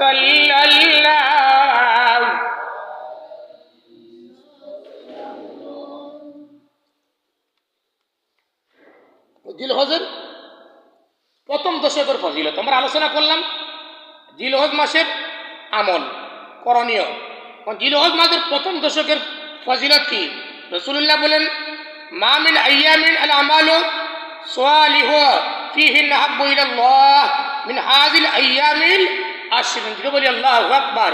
সাল্লাল্লাহু। জিলহজের প্রথম দশকের ফজিলত আমরা আলোচনা করলাম। জিলহজ মাসের আমল করণীয়, জিলহজ মাসের প্রথম দশকের ফজিলত কি? রাসূলুল্লাহ বলেন, মা মিন আইয়ামিন আল আমালু সালিহু ফীহিন আহাব্বু ইলাল্লাহ মিন হাযিল আইয়ামিল আশর। জিরো বলি আল্লাহু আকবার,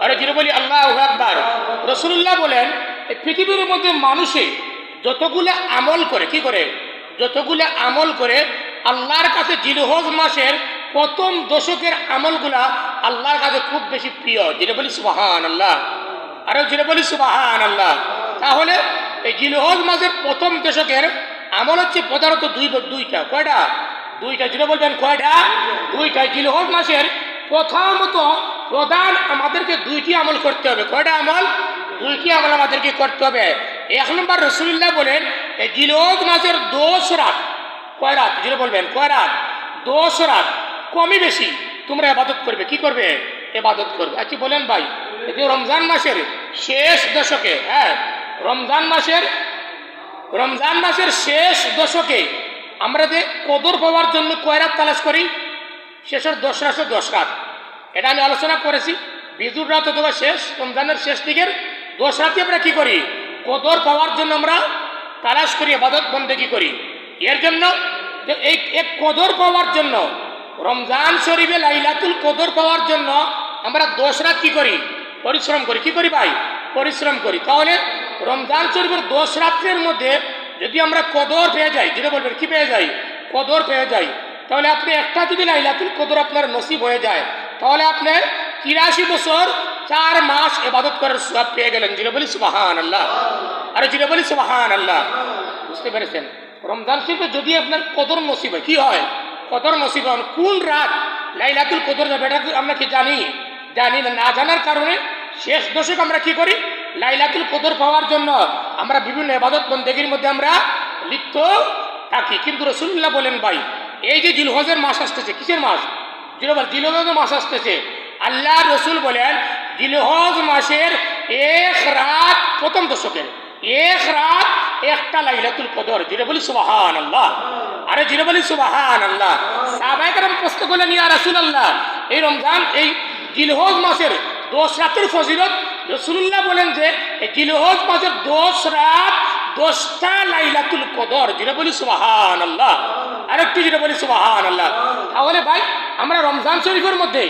আরে জিরো বলি আল্লাহু আকবার। রাসূলুল্লাহ বলেন, এই পৃথিবীর মধ্যে মানুষে যতগুলো আমল করে, কি করে? যতগুলো আমল করে আল্লাহর কাছে জিলহজ মাসের প্রথম দশকের আমলগুলা আল্লাহর কাছে খুব বেশি প্রিয়। যেটা বলি সুবহানাল্লাহ, আরো যেটা বলি সুবহানাল্লাহ। তাহলে এই জিলহজ মাসের প্রথম দশকের আমল হচ্ছে প্রধানত দুইটা। কয়টা? দুইটা। যেটা বলবেন কয়টা? দুইটা। জিলহজ মাসের প্রথমত প্রধান আমাদেরকে দুইটি আমল করতে হবে। কয়টা আমল? দুইটি আমল আমাদেরকে করতে হবে। এক নম্বর, রাসূলুল্লাহ বলেন, এই জিলহজ মাসের 10 রাত। কয় রাত? যেটা বলবেন কয় রাত? 10 রাত। কমই বেশি তোমরা ইবাদত করবে। কি করবে? ইবাদত করবে। আচ্ছা বলেন ভাই, এই যে রমজান মাসের শেষ দশকে, হ্যাঁ, রমজান মাসের শেষ দশকে আমরা যে কদর পাওয়ার জন্য কয় রাত তালাশ করি? শেষের 10 রাত, 10 রাত। এটা আমি আলোচনা করেছি। বিজুর রাত অথবা শেষ রমজানের শেষ দিকের 10 রাতে আমরা কি করি? কদর পাওয়ার জন্য আমরা তালাশ করি, ইবাদত বন্দেগী করি। এর জন্য এই এক কদর পাওয়ার জন্য রমজান শরীফে লাইলাতুল কদর পাওয়ার জন্য আমরা 10 রাত কি করি? পরিশ্রম করি। কি করি ভাই? পরিশ্রম করি। তাহলে রমজান শরীফের 10 রাত্রের মধ্যে যদি আমরা কদর পেয়ে যাই, যেটা বলবেন কি পেয়ে যাই? কদর পেয়ে যাই, তাহলে আপনি একটা যদি লাইলাতুল কদর আপনার নসিব হয়ে যায়, তাহলে আপনি 83 বছর 4 মাস ইবাদত করার সওয়াব পেয়ে গেলেন। যেটা বলি সুবহানাল্লাহ, আর যেটা বলি সুবহানাল্লাহ। বুঝতে পেরেছেন? রমজান শরীফে যদি আপনার কদর নসিব হয়, কি হয়? কদর নসিব হন। কোন রাত লাইলাতুল কদর যাবে এটা আমরা কি জানি? জানি না। না জানার কারণে শেষ দশক আমরা কি করি? লাইলাতুল কদর পাওয়ার জন্য আমরা বিভিন্ন ইবাদত বন্দেগীর মধ্যে আমরা লিপ্ত থাকি। কিন্তু রাসূলুল্লাহ বলেন, ভাই এই যে জিলহজের মাস আসতেছে, কিসের মাস? জিলহজের মাস আসতেছে। আল্লাহ রসুল বলেন, জিলহজ মাসের 1 রাত, প্রথম দশকের 1 রাত একটা লাইলাতুল কদর। যেটা বলি সুবহানাল্লাহ, আরে যেটা বলি সুবহানাল্লাহ। সাহাবায়ে কেরাম প্রশ্ন করলেন, ইয়া রাসূলুল্লাহ, এই রমজান এই জিলহজ মাসের 10 রাতের ফজিলত। রাসূলুল্লাহ বলেন যে এই জিলহজ মাসের 10 রাত 10টা লাইলাতুল কদর। যেটা বলি সুবহানাল্লাহ, আরেকটু যেটা বলি সুবহানাল্লাহ। তাহলে ভাই আমরা রমজান শরীফের মধ্যে